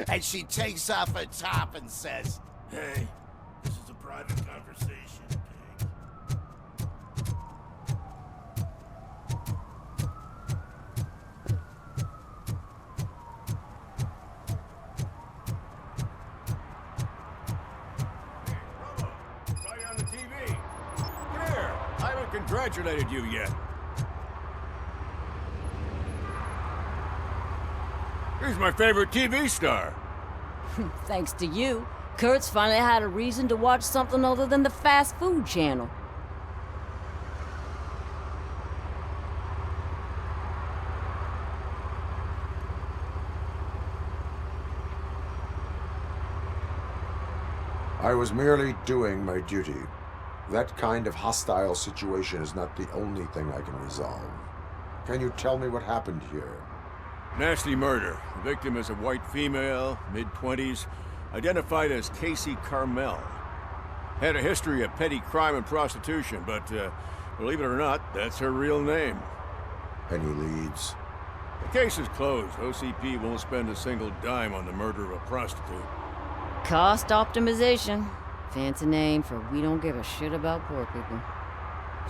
And she takes off her top and says, Hey, this is a private conversation, pig. Saw you on the TV. Come here. I haven't congratulated you yet. He's my favorite TV star. Thanks to you, Kurt's finally had a reason to watch something other than the fast food channel. I was merely doing my duty. That kind of hostile situation is not the only thing I can resolve. Can you tell me what happened here? Nasty murder. The victim is a white female, mid-20s, identified as Casey Carmel. Had a history of petty crime and prostitution, but believe it or not, that's her real name. Any leads? The case is closed. OCP won't spend a single dime on the murder of a prostitute. Cost optimization. Fancy name for we don't give a shit about poor people.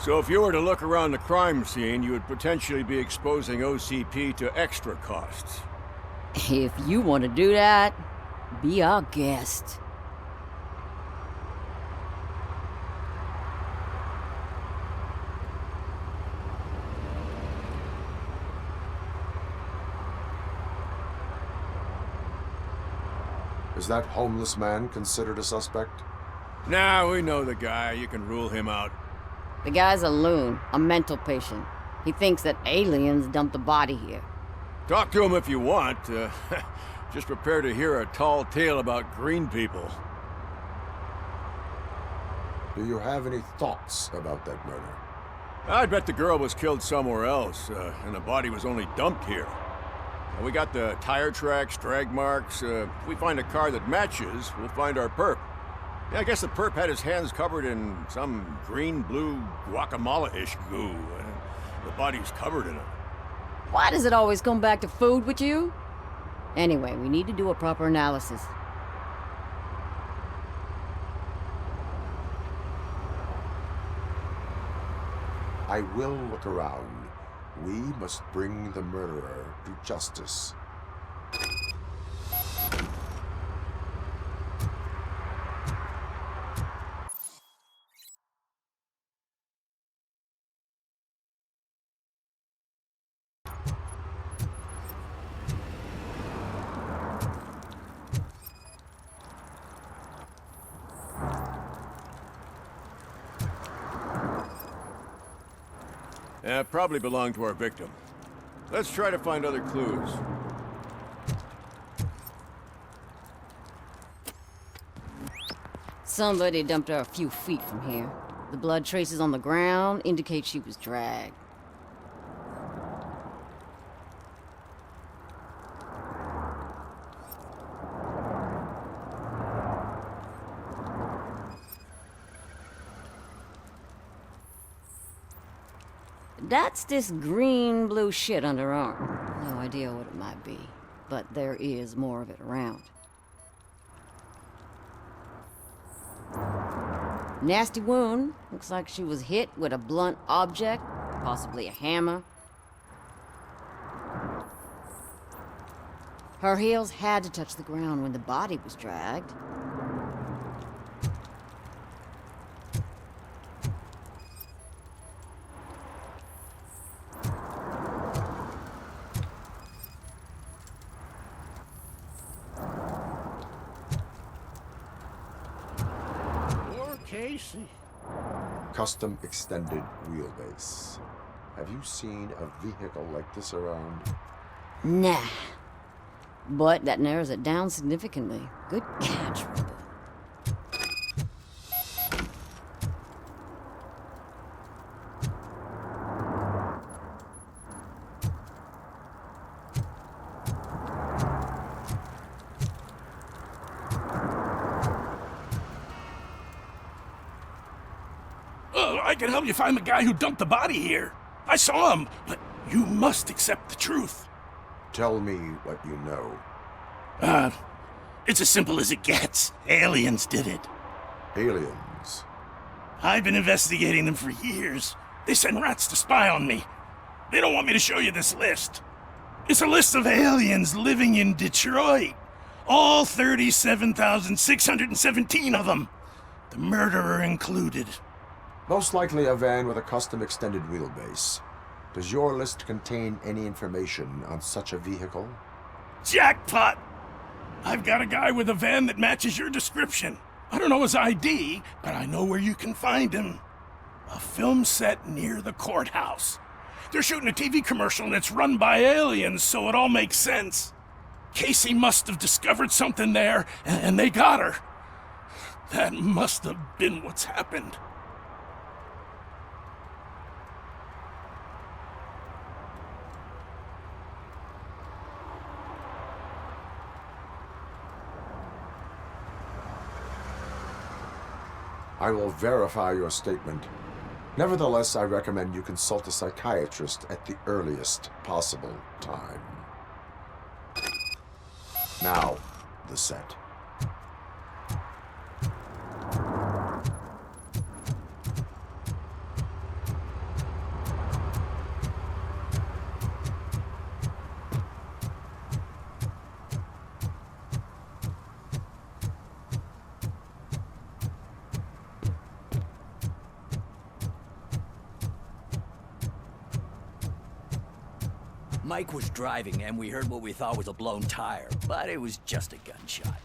So if you were to look around the crime scene, you would potentially be exposing OCP to extra costs. If you want to do that, be our guest. Is that homeless man considered a suspect? Nah, we know the guy. You can rule him out. The guy's a loon, a mental patient. He thinks that aliens dumped the body here. Talk to him if you want. Just prepare to hear a tall tale about green people. Do you have any thoughts about that murder? I'd bet the girl was killed somewhere else, and the body was only dumped here. We got the tire tracks, drag marks. If we find a car that matches, we'll find our perp. Yeah, I guess the perp had his hands covered in some green-blue guacamole-ish goo, and the body's covered in it. Why does it always come back to food with you? Anyway, we need to do a proper analysis. I will look around. We must bring the murderer to justice. Probably belonged to our victim. Let's try to find other clues. Somebody dumped her a few feet from here. The blood traces on the ground indicate she was dragged. That's this green-blue shit under her arm. No idea what it might be, but there is more of it around. Nasty wound. Looks like she was hit with a blunt object, possibly a hammer. Her heels had to touch the ground when the body was dragged. Casey. Custom extended wheelbase. Have you seen a vehicle like this around? Nah. But that narrows it down significantly. Good catch, Robo. I can help you find the guy who dumped the body here. I saw him, but you must accept the truth. Tell me what you know. It's as simple as it gets. Aliens did it. Aliens. I've been investigating them for years. They send rats to spy on me. They don't want me to show you this list. It's a list of aliens living in Detroit. All 37,617 of them. The murderer included. Most likely a van with a custom extended wheelbase. Does your list contain any information on such a vehicle? Jackpot! I've got a guy with a van that matches your description. I don't know his ID, but I know where you can find him. A film set near the courthouse. They're shooting a TV commercial and it's run by aliens, so it all makes sense. Casey must have discovered something there, and they got her. That must have been what's happened. I will verify your statement. Nevertheless, I recommend you consult a psychiatrist at the earliest possible time. Now, the set. Mike was driving and we heard what we thought was a blown tire, but it was just a gunshot.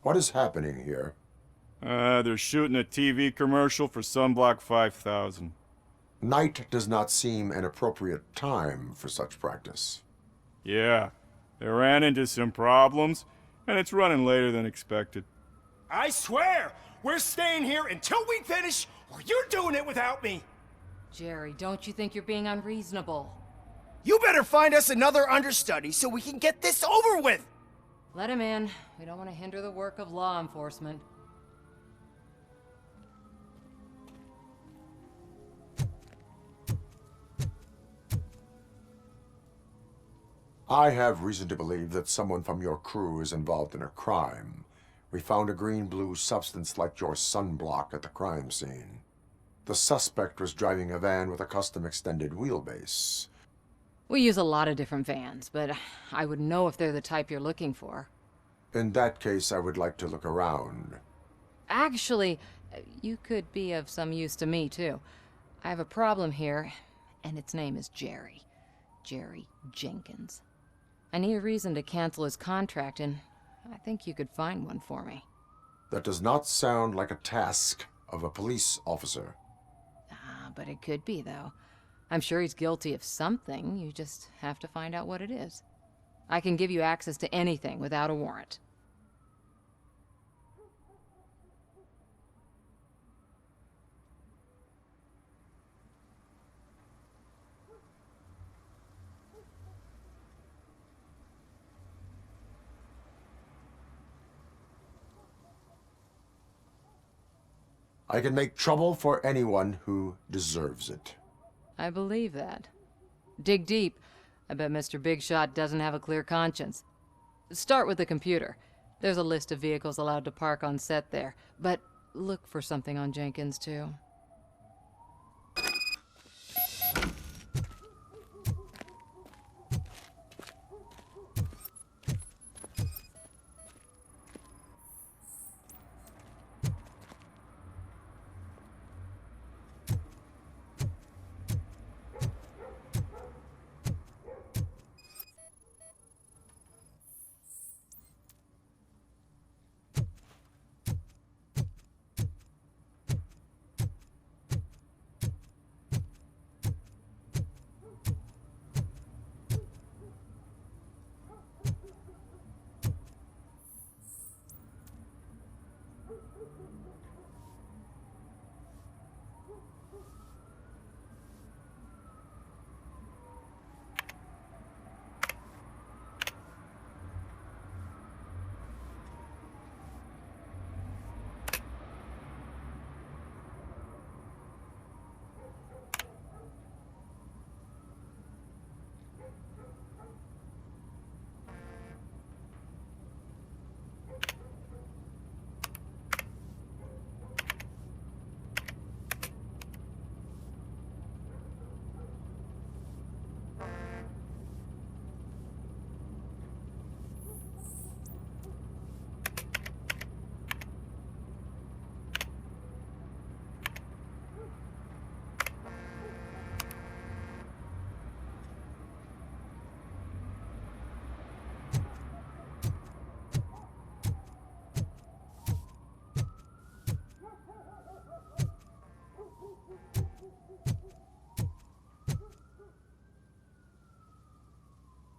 What is happening here? They're shooting a TV commercial for Sunblock 5000. Night does not seem an appropriate time for such practice. Yeah, they ran into some problems, and it's running later than expected. I swear, we're staying here until we finish, or you're doing it without me. Jerry, don't you think you're being unreasonable? You better find us another understudy so we can get this over with. Let him in. We don't want to hinder the work of law enforcement. I have reason to believe that someone from your crew is involved in a crime. We found a green-blue substance like your sunblock at the crime scene. The suspect was driving a van with a custom extended wheelbase. We use a lot of different vans, but I wouldn't know if they're the type you're looking for. In that case, I would like to look around. Actually, you could be of some use to me, too. I have a problem here, and its name is Jerry. Jerry Jenkins. I need a reason to cancel his contract, and I think you could find one for me. That does not sound like a task of a police officer. But it could be, though. I'm sure he's guilty of something. You just have to find out what it is. I can give you access to anything without a warrant. I can make trouble for anyone who deserves it. I believe that. Dig deep. I bet Mr. Big Shot doesn't have a clear conscience. Start with the computer. There's a list of vehicles allowed to park on set there, but look for something on Jenkins, too.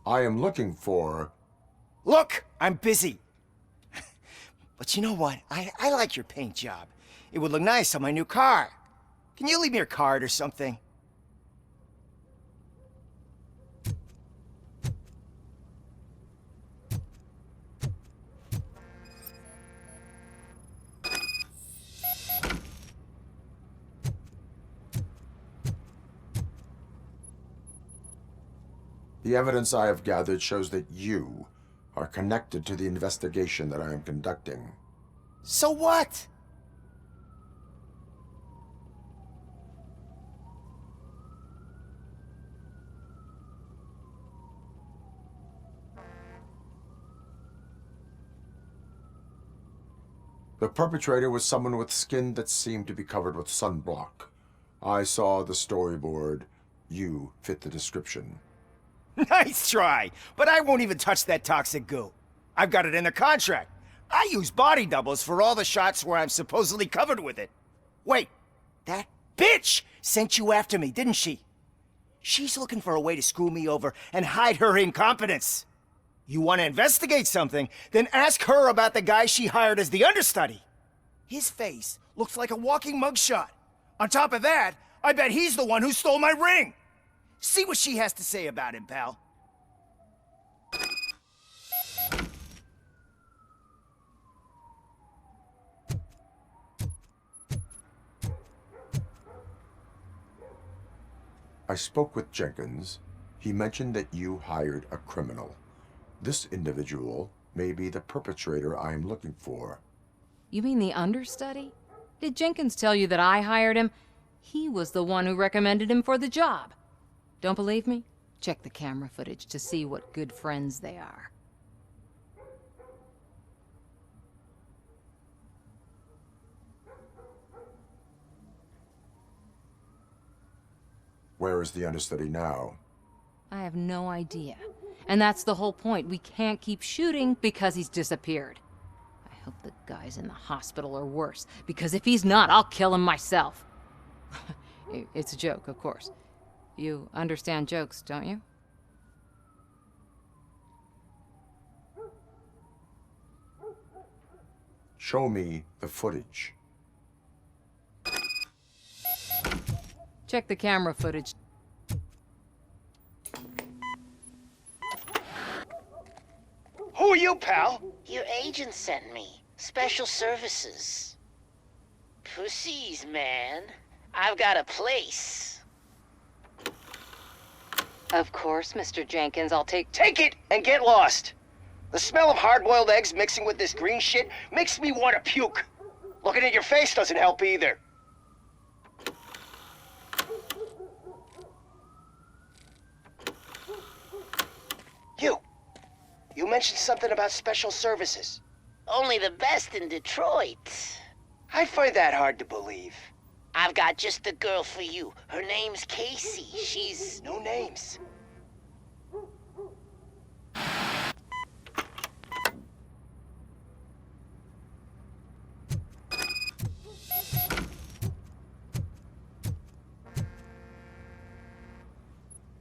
I am looking for... Look, I'm busy. But you know what? I like your paint job. It would look nice on my new car. Can you leave me your card or something? The evidence I have gathered shows that you are connected to the investigation that I am conducting. So what? The perpetrator was someone with skin that seemed to be covered with sunblock. I saw the storyboard. You fit the description. Nice try, but I won't even touch that toxic goo. I've got it in the contract. I use body doubles for all the shots where I'm supposedly covered with it. Wait, that bitch sent you after me, didn't she? She's looking for a way to screw me over and hide her incompetence. You want to investigate something, then ask her about the guy she hired as the understudy. His face looks like a walking mugshot. On top of that, I bet he's the one who stole my ring. See what she has to say about him, pal. I spoke with Jenkins. He mentioned that you hired a criminal. This individual may be the perpetrator I am looking for. You mean the understudy? Did Jenkins tell you that I hired him? He was the one who recommended him for the job. Don't believe me? Check the camera footage to see what good friends they are. Where is the understudy now? I have no idea. And that's the whole point. We can't keep shooting because he's disappeared. I hope the guy's in the hospital or worse, because if he's not, I'll kill him myself. It's a joke, of course. You understand jokes, don't you? Show me the footage. Check the camera footage. Who are you, pal? Your agent sent me. Special services. Pussies, man. I've got a place. Of course, Mr. Jenkins, I'll take... Take it and get lost. The smell of hard-boiled eggs mixing with this green shit makes me want to puke. Looking at your face doesn't help either. You mentioned something about special services. Only the best in Detroit. I find that hard to believe. I've got just the girl for you. Her name's Casey. She's... No names.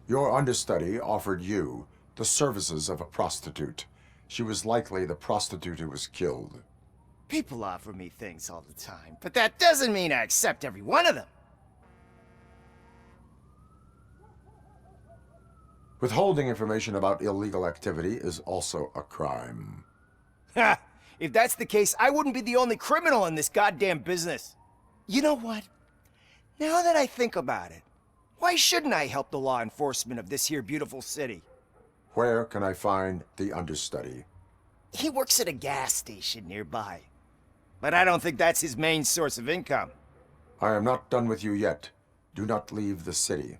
Your understudy offered you the services of a prostitute. She was likely the prostitute who was killed. People offer me things all the time, but that doesn't mean I accept every one of them. Withholding information about illegal activity is also a crime. Ha! If that's the case, I wouldn't be the only criminal in this goddamn business. You know what? Now that I think about it, why shouldn't I help the law enforcement of this here beautiful city? Where can I find the understudy? He works at a gas station nearby. But I don't think that's his main source of income. I am not done with you yet. Do not leave the city.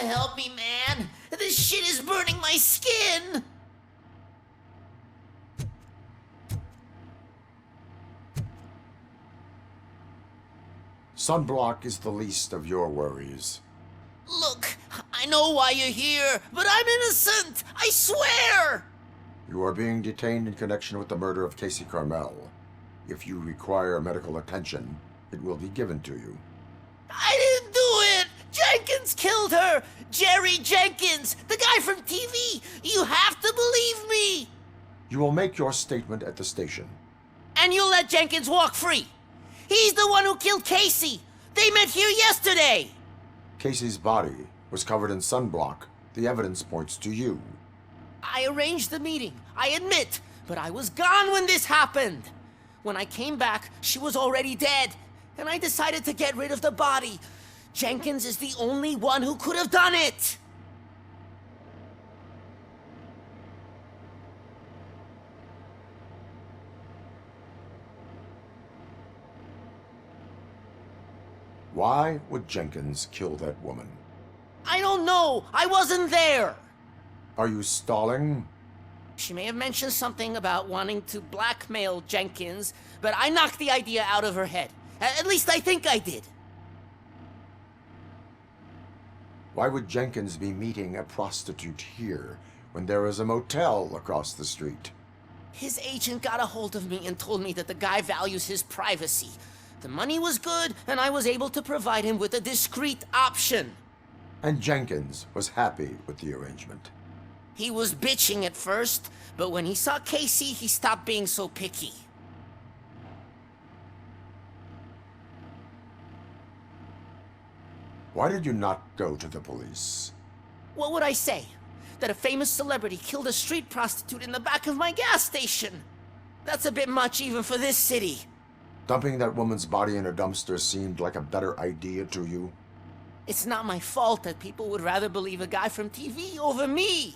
to help me, man. This shit is burning my skin. Sunblock is the least of your worries. Look, I know why you're here, but I'm innocent. I swear. You are being detained in connection with the murder of Casey Carmel. If you require medical attention, it will be given to you. I didn't do it. Jenkins killed her. Jerry Jenkins, the guy from TV. You have to believe me. You will make your statement at the station. And you'll let Jenkins walk free. He's the one who killed Casey. They met here yesterday. Casey's body was covered in sunblock. The evidence points to you. I arranged the meeting, I admit, but I was gone when this happened. When I came back, she was already dead, and I decided to get rid of the body. Jenkins is the only one who could have done it. Why would Jenkins kill that woman? I don't know. I wasn't there. Are you stalling? She may have mentioned something about wanting to blackmail Jenkins, but I knocked the idea out of her head. At least I think I did. Why would Jenkins be meeting a prostitute here when there is a motel across the street? His agent got a hold of me and told me that the guy values his privacy. The money was good, and I was able to provide him with a discreet option. And Jenkins was happy with the arrangement. He was bitching at first, but when he saw Casey, he stopped being so picky. Why did you not go to the police? What would I say? That a famous celebrity killed a street prostitute in the back of my gas station? That's a bit much even for this city. Dumping that woman's body in a dumpster seemed like a better idea to you? It's not my fault that people would rather believe a guy from TV over me.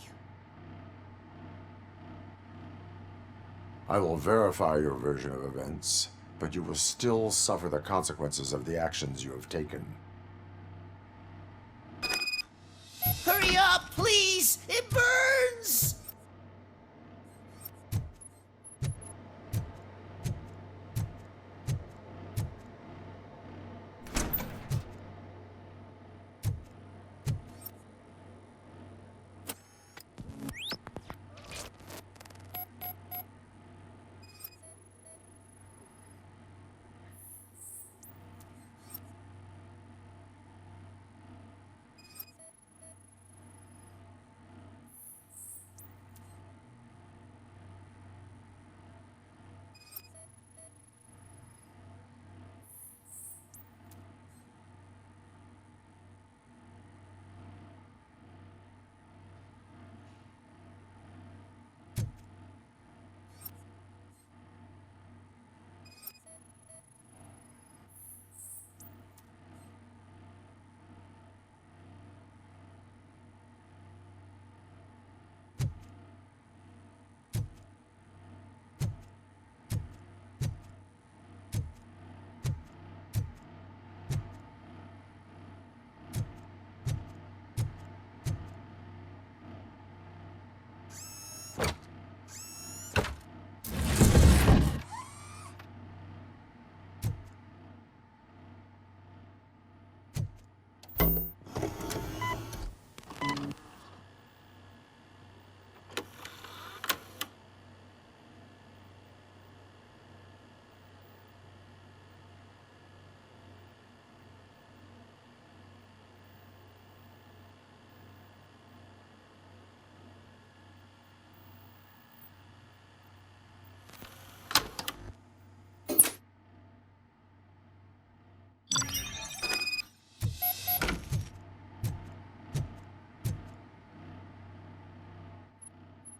I will verify your version of events, but you will still suffer the consequences of the actions you have taken. Hurry up, please! It burns!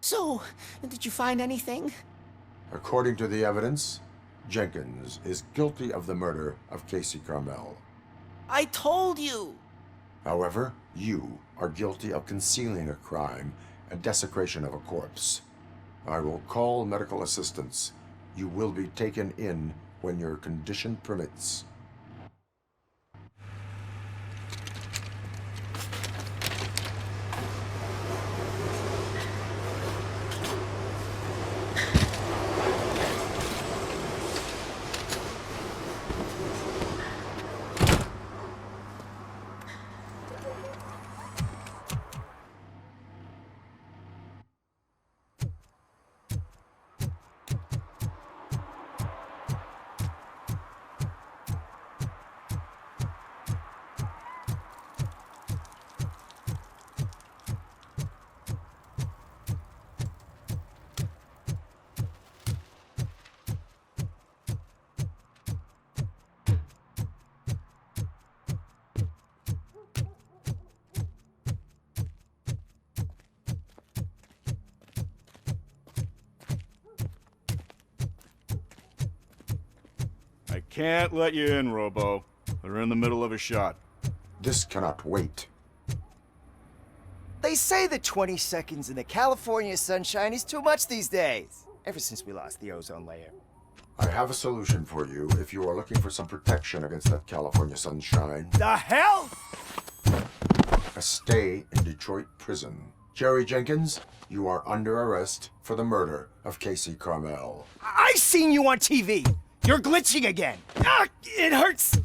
So, did you find anything? According to the evidence, Jenkins is guilty of the murder of Casey Carmel. I told you! However, you are guilty of concealing a crime and desecration of a corpse. I will call medical assistance. You will be taken in when your condition permits. can't let you in, Robo. They're in the middle of a shot. This cannot wait. They say that 20 seconds in the California sunshine is too much these days. Ever since we lost the ozone layer. I have a solution for you if you are looking for some protection against that California sunshine. The hell? A stay in Detroit prison. Jerry Jenkins, you are under arrest for the murder of Casey Carmel. I seen you on TV. You're glitching again. Ah, it hurts.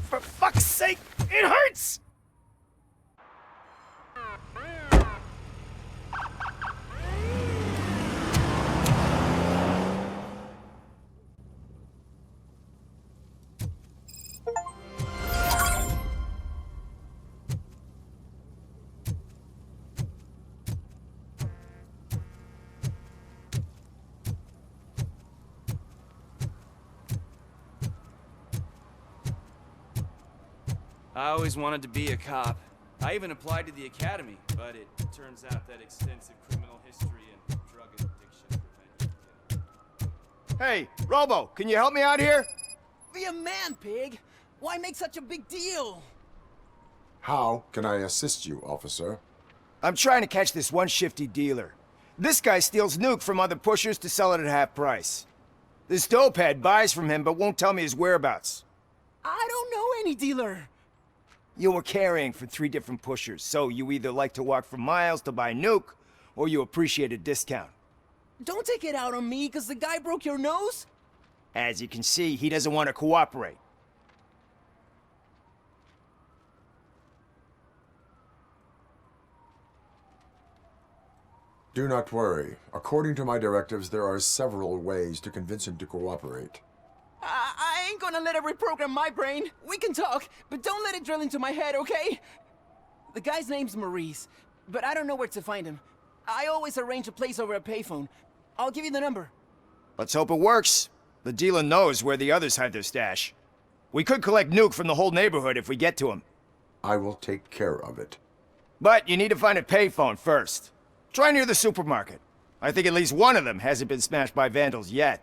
For fuck's sake, it hurts. I always wanted to be a cop. I even applied to the academy, but it turns out that extensive criminal history and drug addiction prevent you. Hey, Robo, can you help me out here? Be a man, pig. Why make such a big deal? How can I assist you, officer? I'm trying to catch this one shifty dealer. This guy steals nuke from other pushers to sell it at half price. This dopehead buys from him but won't tell me his whereabouts. I don't know any dealer. You were carrying for 3 different pushers, so you either like to walk for miles to buy nuke, or you appreciate a discount. Don't take it out on me, because the guy broke your nose? As you can see, he doesn't want to cooperate. Do not worry. According to my directives, there are several ways to convince him to cooperate. I ain't gonna let it reprogram my brain. We can talk, but don't let it drill into my head, okay? The guy's name's Maurice, but I don't know where to find him. I always arrange a place over a payphone. I'll give you the number. Let's hope it works. The dealer knows where the others hide their stash. We could collect nuke from the whole neighborhood if we get to him. I will take care of it. But you need to find a payphone first. Try near the supermarket. I think at least one of them hasn't been smashed by vandals yet.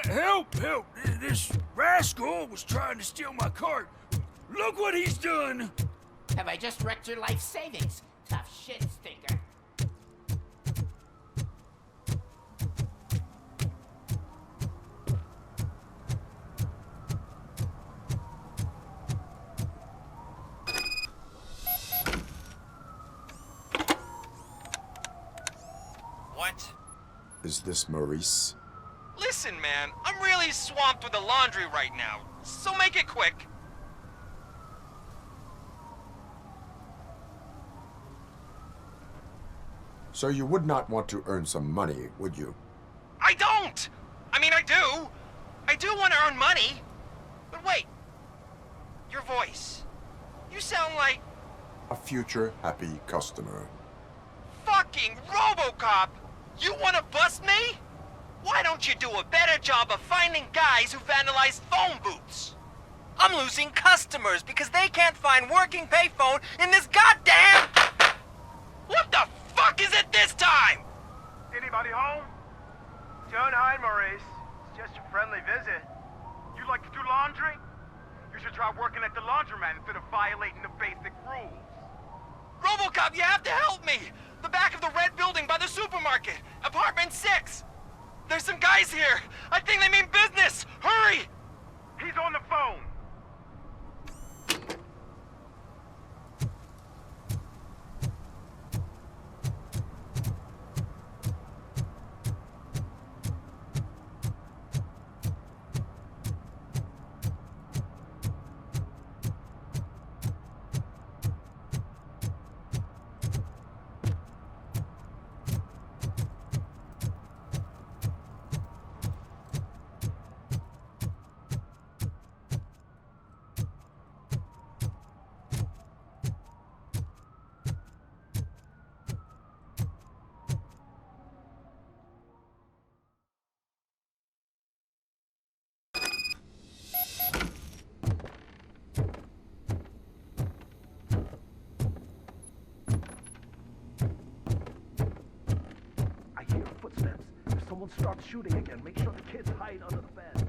Help! Help! This rascal was trying to steal my cart. Look what he's done! Have I just wrecked your life savings? Tough shit, stinker. What? Is this Maurice? Listen, man, I'm really swamped with the laundry right now, so make it quick. So you would not want to earn some money, would you? I don't! I mean, I do. I do want to earn money. But wait. Your voice. You sound like... A future happy customer. fucking RoboCop! You want to bust me? Why don't you do a better job of finding guys who vandalize phone booths? I'm losing customers because they can't find working payphone in this goddamn... What the fuck is it this time? Anybody home? Don't hide, Maurice. It's just a friendly visit. You like to do laundry? You should try working at the laundromat instead of violating the basic rules. RoboCop, you have to help me! The back of the red building by the supermarket. Apartment 6. There's some guys here. I think they mean business. Hurry! He's on the phone. starts shooting again, make sure the kids hide under the bed.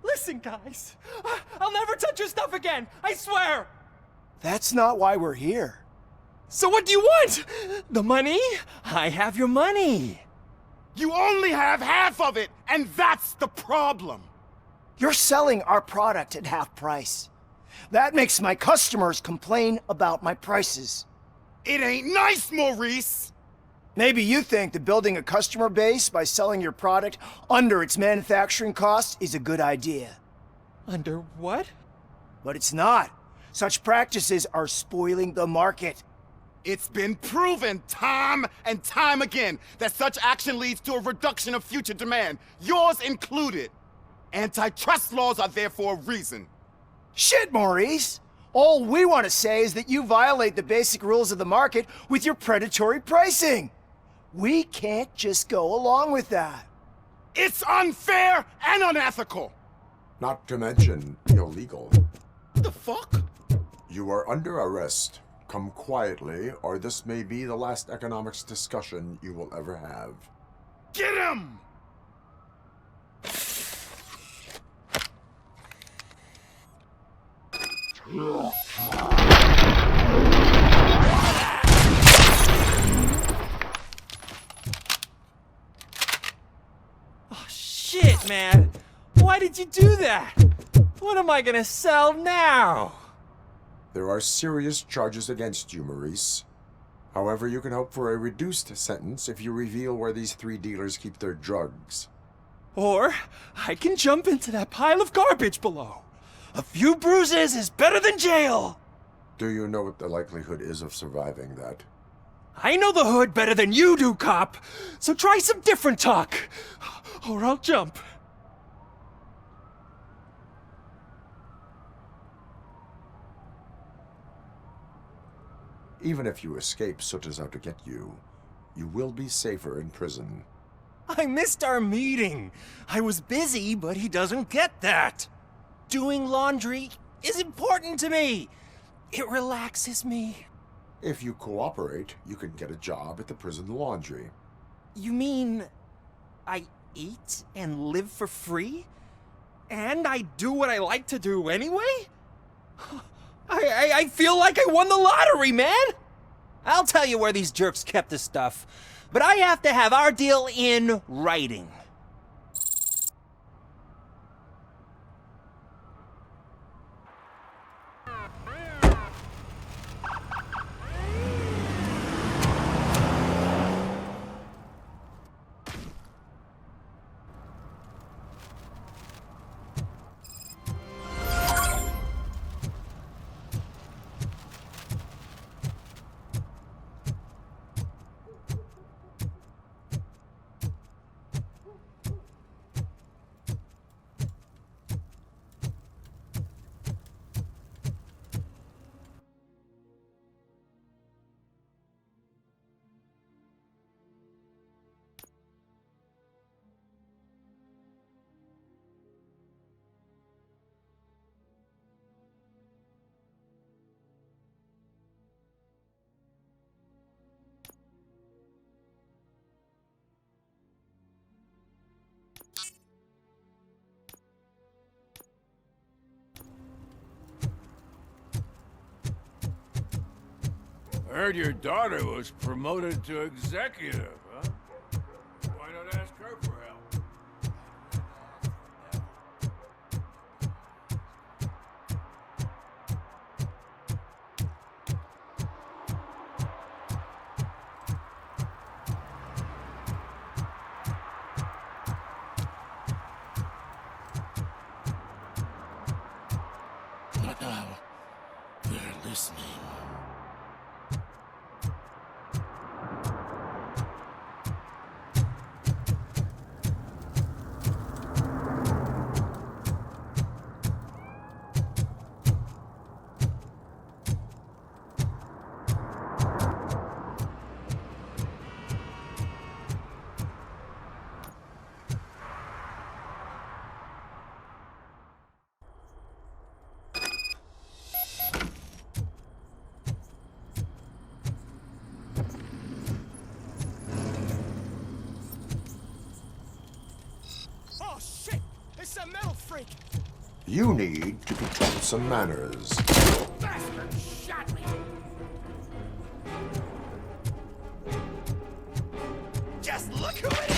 Listen, guys. I'll never touch your stuff again. I swear. That's not why we're here. So what do you want? The money? I have your money. You only have half of it, and that's the problem. You're selling our product at half price. That makes my customers complain about my prices. It ain't nice, Maurice. Maybe you think that building a customer base by selling your product under its manufacturing cost is a good idea. Under what? But it's not. Such practices are spoiling the market. It's been proven time and time again that such action leads to a reduction of future demand, yours included. Antitrust laws are there for a reason. Shit, Maurice! All we want to say is that you violate the basic rules of the market with your predatory pricing. We can't just go along with that. It's unfair and unethical. Not to mention illegal. The fuck? You are under arrest. Come quietly, or this may be the last economics discussion you will ever have. Get him! Oh, shit, man. Why did you do that? What am I gonna sell now? There are serious charges against you, Maurice. However, you can hope for a reduced sentence if you reveal where these 3 dealers keep their drugs. Or I can jump into that pile of garbage below. A few bruises is better than jail. Do you know what the likelihood is of surviving that? I know the hood better than you do, cop. So try some different talk, or I'll jump. Even if you escape Soot is out to get you, you will be safer in prison. I missed our meeting. I was busy, but he doesn't get that. Doing laundry is important to me. It relaxes me. If you cooperate, you can get a job at the prison laundry. You mean I eat and live for free? And I do what I like to do anyway? I feel like I won the lottery, man! I'll tell you where these jerks kept the stuff, but I have to have our deal in writing. Heard your daughter was promoted to executive, huh? Why not ask her for help? Now, they're listening. Oh shit! It's a metal freak! You need to pick up some manners. Bastard shot me! Just look who it is!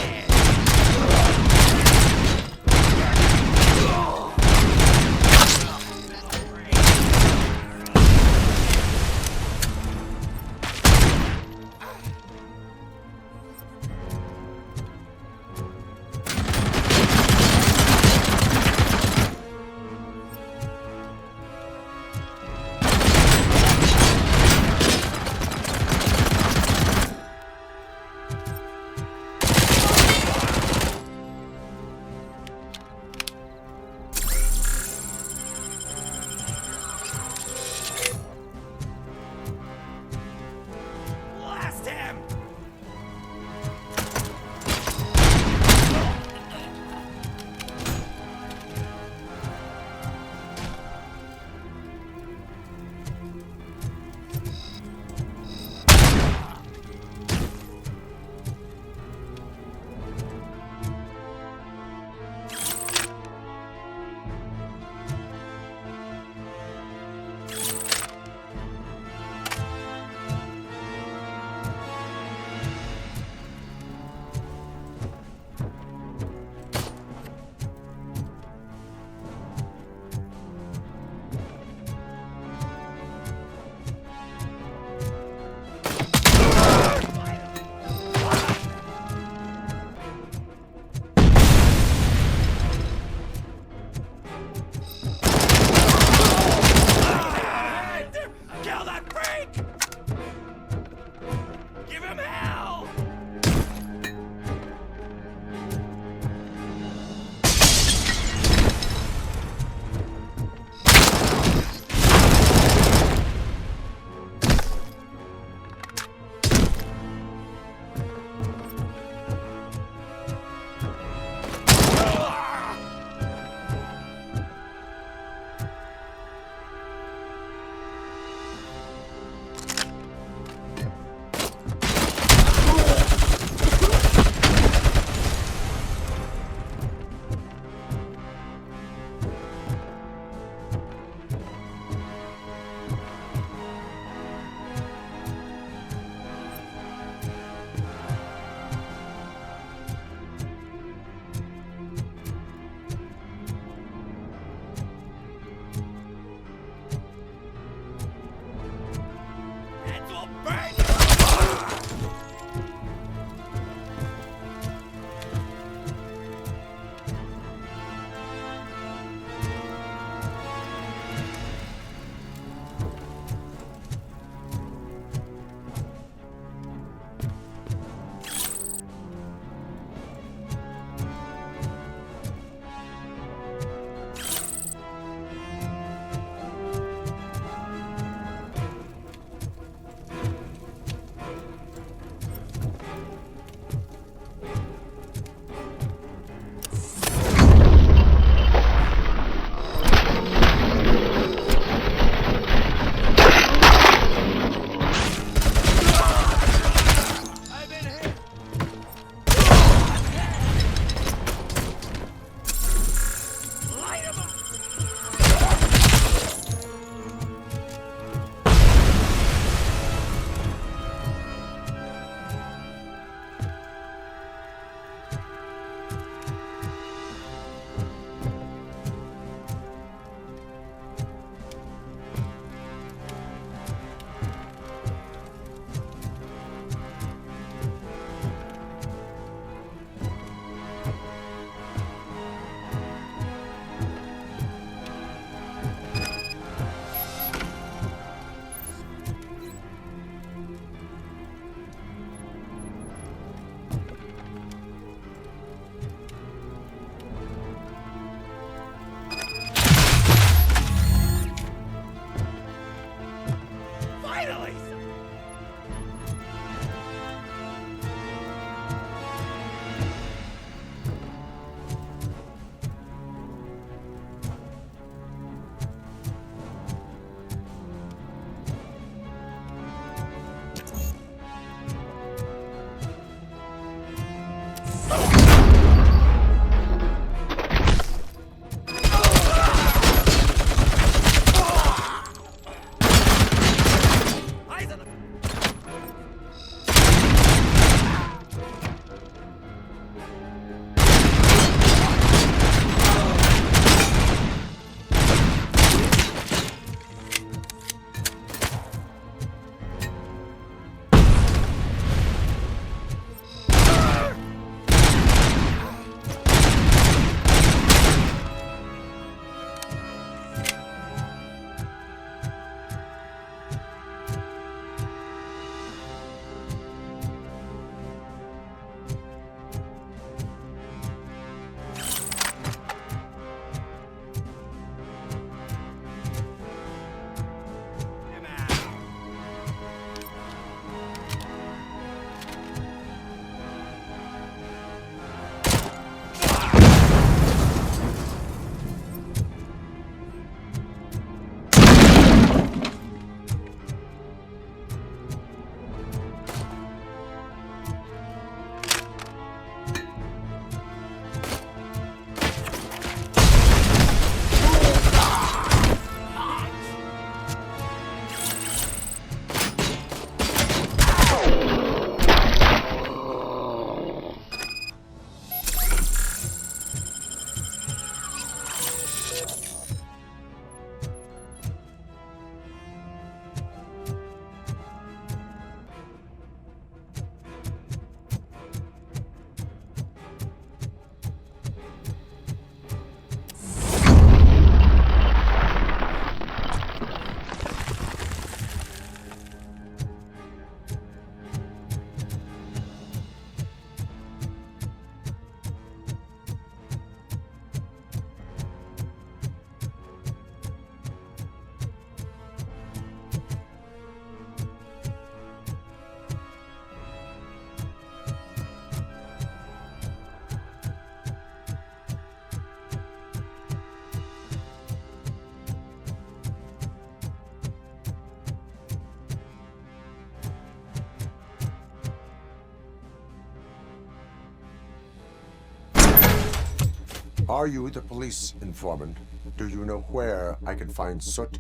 Are you the police informant? Do you know where I can find Soot?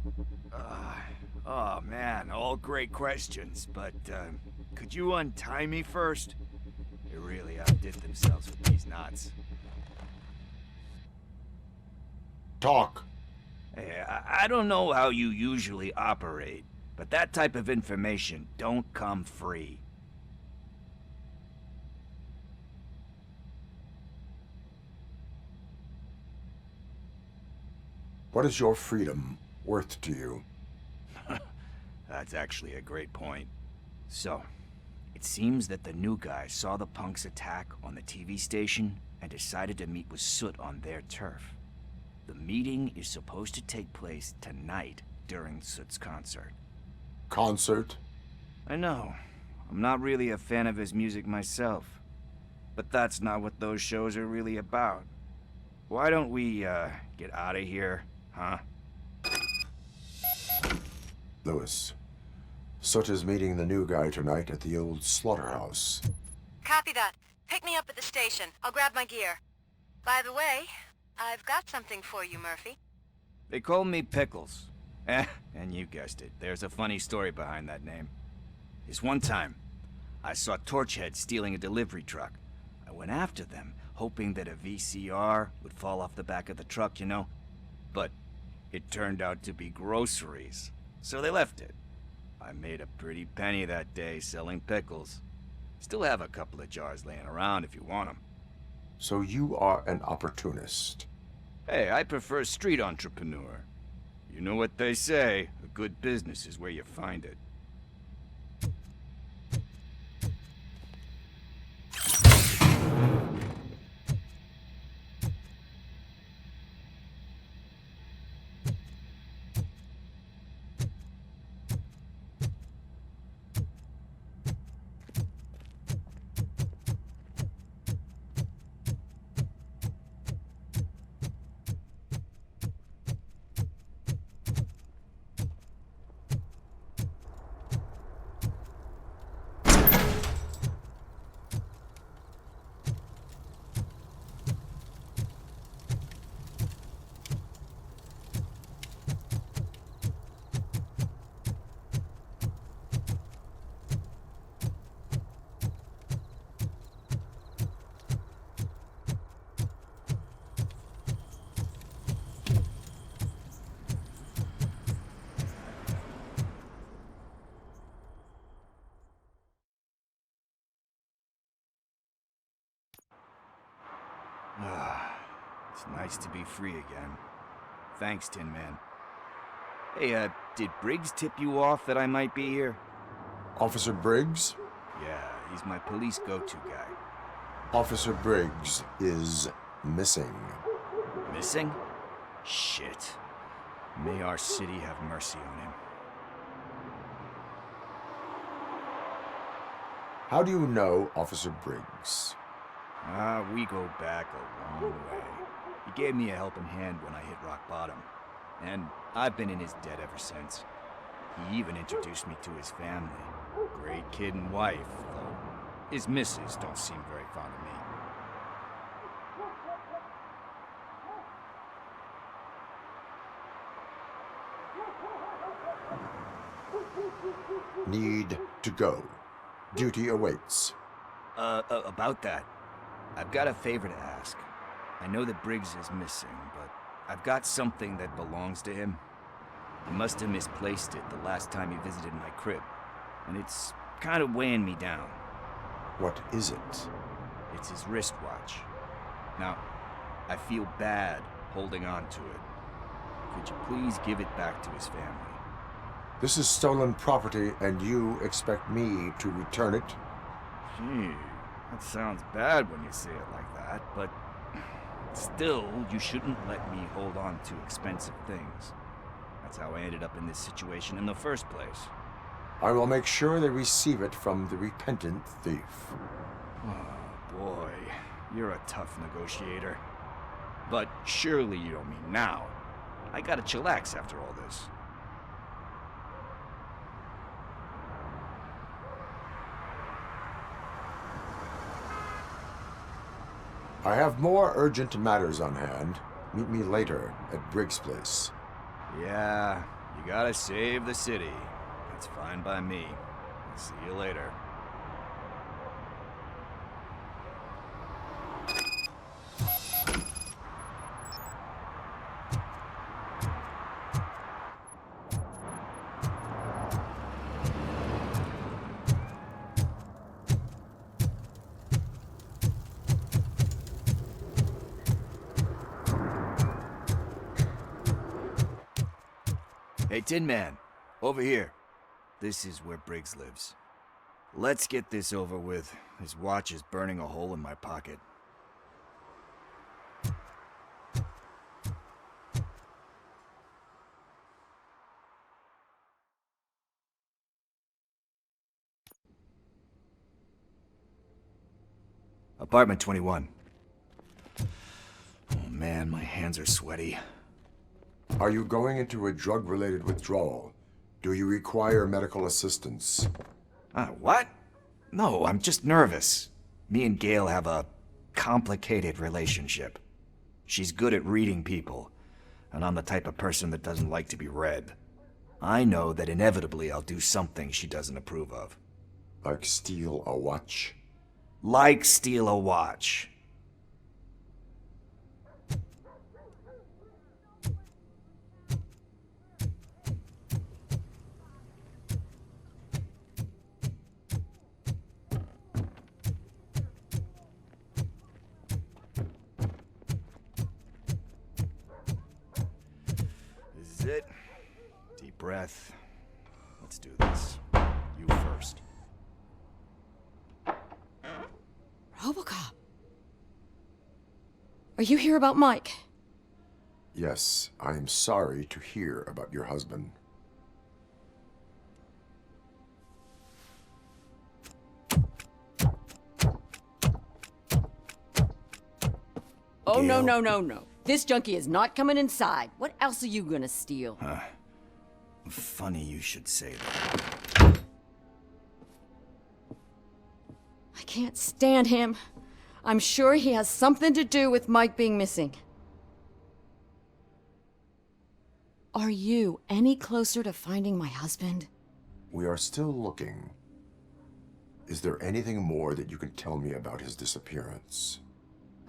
Oh man, all great questions, but could you untie me first? They really outdid themselves with these knots. Talk. Hey, I don't know how you usually operate, but that type of information don't come free. What is your freedom worth to you? That's actually a great point. So, it seems that the new guy saw the punks attack on the TV station and decided to meet with Soot on their turf. The meeting is supposed to take place tonight during Soot's concert. Concert? I know. I'm not really a fan of his music myself. But that's not what those shows are really about. Why don't we, get out of here, huh? Lewis, Soot is meeting the new guy tonight at the old slaughterhouse. Copy that. Pick me up at the station. I'll grab my gear. By the way, I've got something for you, Murphy. They call me Pickles. And you guessed it, there's a funny story behind that name. This one time, I saw Torchhead stealing a delivery truck. I went after them, hoping that a VCR would fall off the back of the truck, you know? But it turned out to be groceries, so they left it. I made a pretty penny that day selling pickles. Still have a couple of jars laying around if you want them. So you are an opportunist. Hey, I prefer street entrepreneur. You know what they say, a good business is where you find it. It's nice to be free again. Thanks, Tin Man. Hey, did Briggs tip you off that I might be here? Officer Briggs? Yeah, he's my police go-to guy. Officer Briggs is missing. Missing? Shit. May our city have mercy on him. How do you know Officer Briggs? We go back a long way. He gave me a helping hand when I hit rock bottom. And I've been in his debt ever since. He even introduced me to his family. Great kid and wife, though his missus don't seem very fond of me. Need to go. Duty awaits. About that, I've got a favor to ask. I know that Briggs is missing, but I've got something that belongs to him. He must have misplaced it the last time he visited my crib, and it's kind of weighing me down. What is it? It's his wristwatch. Now, I feel bad holding on to it. Could you please give it back to his family? This is stolen property, and you expect me to return it? Gee, that sounds bad when you say it like that, but still, you shouldn't let me hold on to expensive things. That's how I ended up in this situation in the first place. I will make sure they receive it from the repentant thief. Oh, boy. You're a tough negotiator. But surely you don't mean now. I gotta chillax after all this. I have more urgent matters on hand. Meet me later at Briggs' place. Yeah, you gotta save the city. That's fine by me. See you later. Hey, Tin Man, over here. This is where Briggs lives. Let's get this over with. His watch is burning a hole in my pocket. Apartment 21. Oh man, my hands are sweaty. Are you going into a drug-related withdrawal? Do you require medical assistance? What? No, I'm just nervous. Me and Gail have a complicated relationship. She's good at reading people, and I'm the type of person that doesn't like to be read. I know that inevitably I'll do something she doesn't approve of. Like steal a watch? Like steal a watch. This is it. Deep breath. Let's do this. You first. RoboCop. Are you here about Mike? Yes, I am sorry to hear about your husband. Oh, no, no, no, no. This junkie is not coming inside. What else are you gonna steal? Funny you should say that. I can't stand him. I'm sure he has something to do with Mike being missing. Are you any closer to finding my husband? We are still looking. Is there anything more that you can tell me about his disappearance?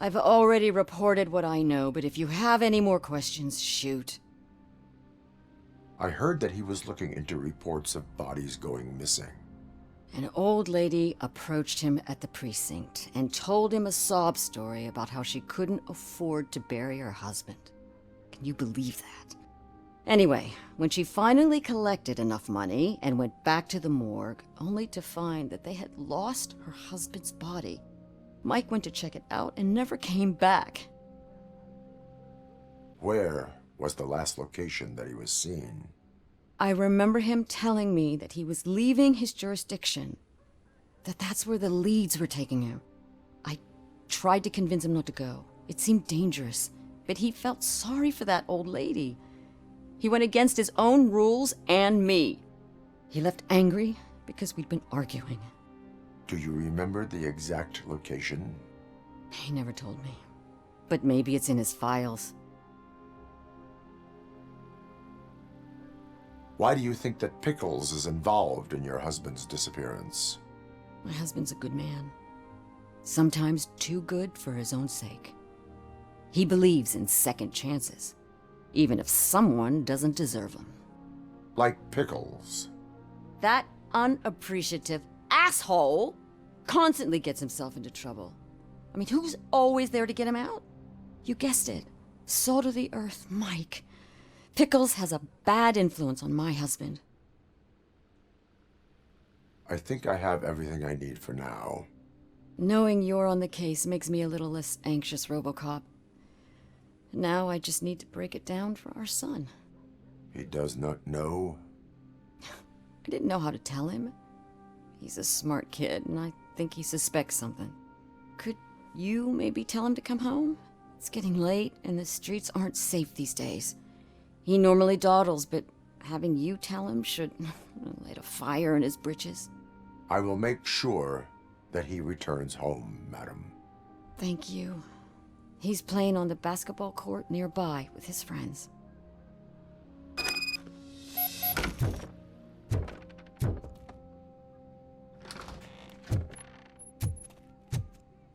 I've already reported what I know, but if you have any more questions, shoot. I heard that he was looking into reports of bodies going missing. An old lady approached him at the precinct and told him a sob story about how she couldn't afford to bury her husband. Can you believe that? Anyway, when she finally collected enough money and went back to the morgue, only to find that they had lost her husband's body, Mike went to check it out and never came back. Where was the last location that he was seen? I remember him telling me that he was leaving his jurisdiction, that's where the leads were taking him. I tried to convince him not to go. It seemed dangerous, but he felt sorry for that old lady. He went against his own rules and me. He left angry because we'd been arguing. Do you remember the exact location? He never told me, but maybe it's in his files. Why do you think that Pickles is involved in your husband's disappearance? My husband's a good man. Sometimes too good for his own sake. He believes in second chances, even if someone doesn't deserve them. Like Pickles? That unappreciative asshole constantly gets himself into trouble. I mean, who's always there to get him out? You guessed it. Salt of the earth, Mike. Pickles has a bad influence on my husband. I think I have everything I need for now. Knowing you're on the case makes me a little less anxious, RoboCop. Now I just need to break it down for our son. He does not know? I didn't know how to tell him. He's a smart kid, and I think he suspects something. Could you maybe tell him to come home? It's getting late, and the streets aren't safe these days. He normally dawdles, but having you tell him should light a fire in his britches. I will make sure that he returns home, madam. Thank you. He's playing on the basketball court nearby with his friends.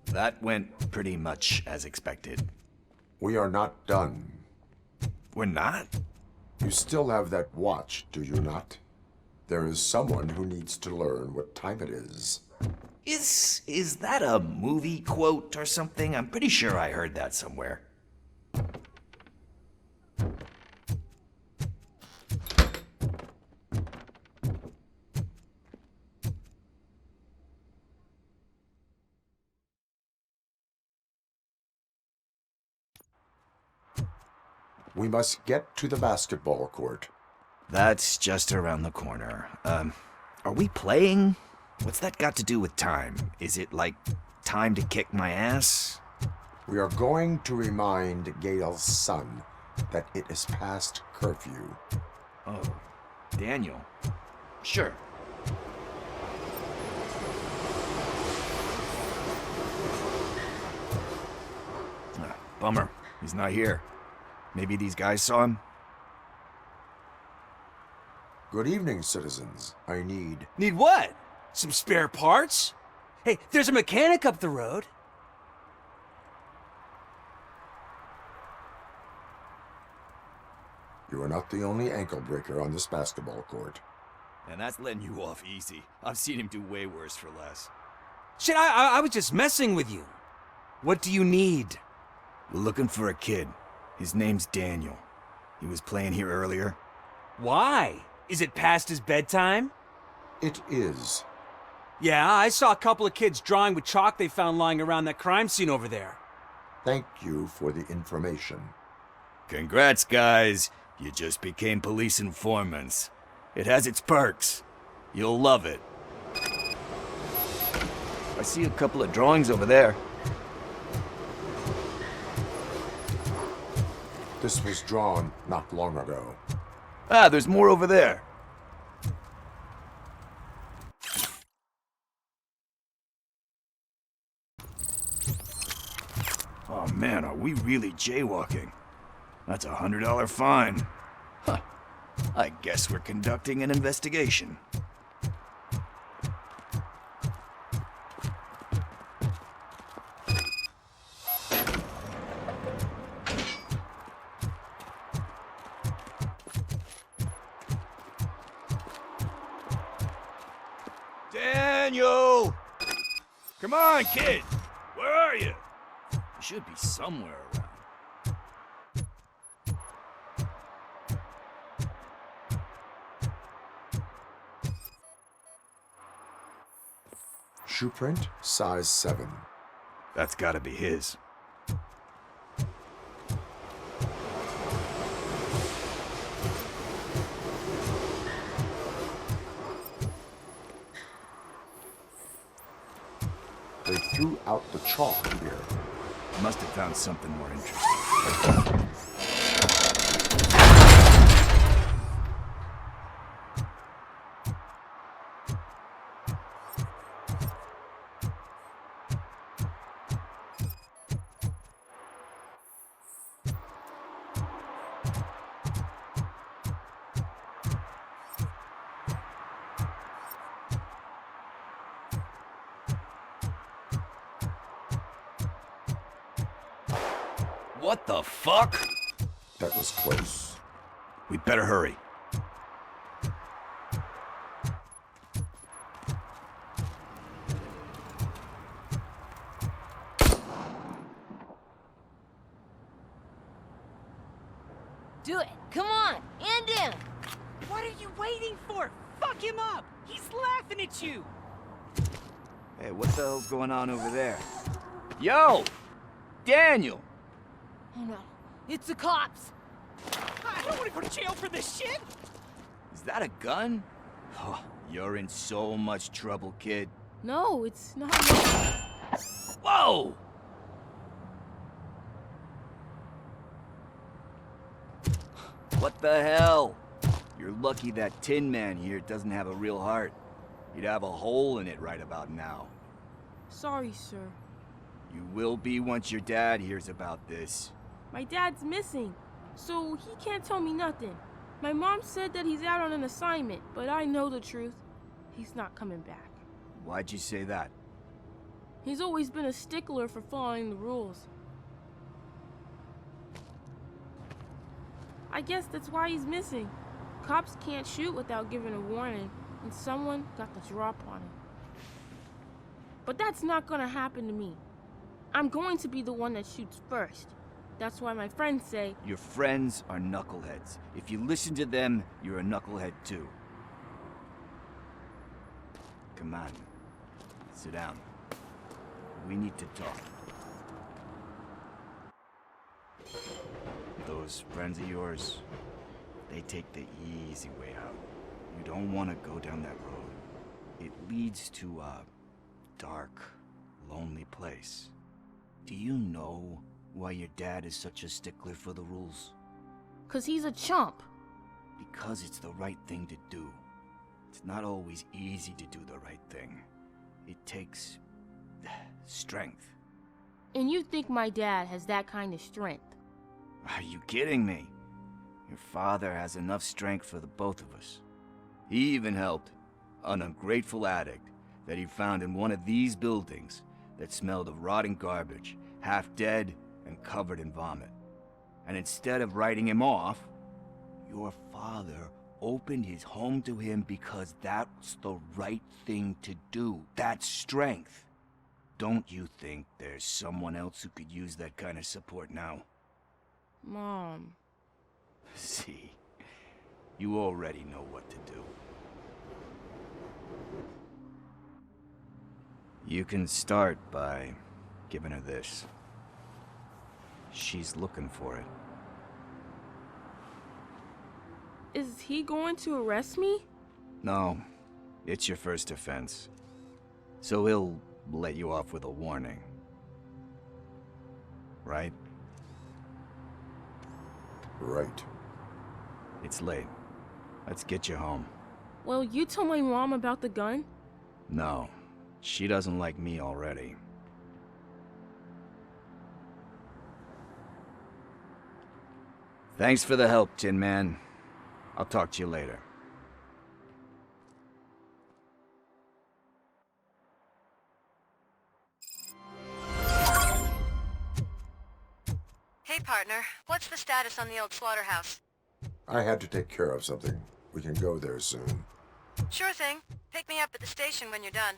That went pretty much as expected. We are not done. We're not? You still have that watch, do you not? There is someone who needs to learn what time it is. Is that a movie quote or something? I'm pretty sure I heard that somewhere. We must get to the basketball court. That's just around the corner. Are we playing? What's that got to do with time? Is it like time to kick my ass? We are going to remind Gail's son that it is past curfew. Oh, Daniel. Sure. Bummer. He's not here. Maybe these guys saw him? Good evening, citizens. I need... Need what? Some spare parts? Hey, there's a mechanic up the road. You are not the only ankle breaker on this basketball court. And that's letting you off easy. I've seen him do way worse for less. Shit, I was just messing with you. What do you need? We're looking for a kid. His name's Daniel. He was playing here earlier. Why? Is it past his bedtime? It is. Yeah, I saw a couple of kids drawing with chalk they found lying around that crime scene over there. Thank you for the information. Congrats, guys. You just became police informants. It has its perks. You'll love it. I see a couple of drawings over there. This was drawn not long ago. Ah, there's more over there. Oh man, are we really jaywalking? That's $100 fine. Huh. I guess we're conducting an investigation. Daniel! Come on, kid! Where are you? You should be somewhere around. Shoe print, size 7. That's gotta be his. They threw out the chalk here. Must have found something more interesting. What the fuck? That was close. We'd better hurry. Do it. Come on. End him. What are you waiting for? Fuck him up! He's laughing at you! Hey, what the hell's going on over there? Yo! Daniel! Oh no. It's the cops. I don't want to go to jail for this shit! Is that a gun? Oh, you're in so much trouble, kid. No, it's not. Whoa! What the hell? You're lucky that Tin Man here doesn't have a real heart. He'd have a hole in it right about now. Sorry, sir. You will be once your dad hears about this. My dad's missing, so he can't tell me nothing. My mom said that he's out on an assignment, but I know the truth. He's not coming back. Why'd you say that? He's always been a stickler for following the rules. I guess that's why he's missing. Cops can't shoot without giving a warning, and someone got the drop on him. But that's not gonna happen to me. I'm going to be the one that shoots first. That's why my friends say... Your friends are knuckleheads. If you listen to them, you're a knucklehead too. Come on. Sit down. We need to talk. Those friends of yours, they take the easy way out. You don't want to go down that road. It leads to a dark, lonely place. Do you know why your dad is such a stickler for the rules? 'Cause he's a chump. Because it's the right thing to do. It's not always easy to do the right thing. It takes strength. And you think my dad has that kind of strength? Are you kidding me? Your father has enough strength for the both of us. He even helped an ungrateful addict that he found in one of these buildings that smelled of rotting garbage, half dead and covered in vomit. And instead of writing him off, your father opened his home to him because that's the right thing to do. That's strength. Don't you think there's someone else who could use that kind of support now? Mom. See, you already know what to do. You can start by giving her this. She's looking for it. Is he going to arrest me? No, it's your first offense. So he'll let you off with a warning. Right? Right. It's late. Let's get you home. Well, you told my mom about the gun? No, she doesn't like me already. Thanks for the help, Tin Man. I'll talk to you later. Hey, partner. What's the status on the old slaughterhouse? I had to take care of something. We can go there soon. Sure thing. Pick me up at the station when you're done.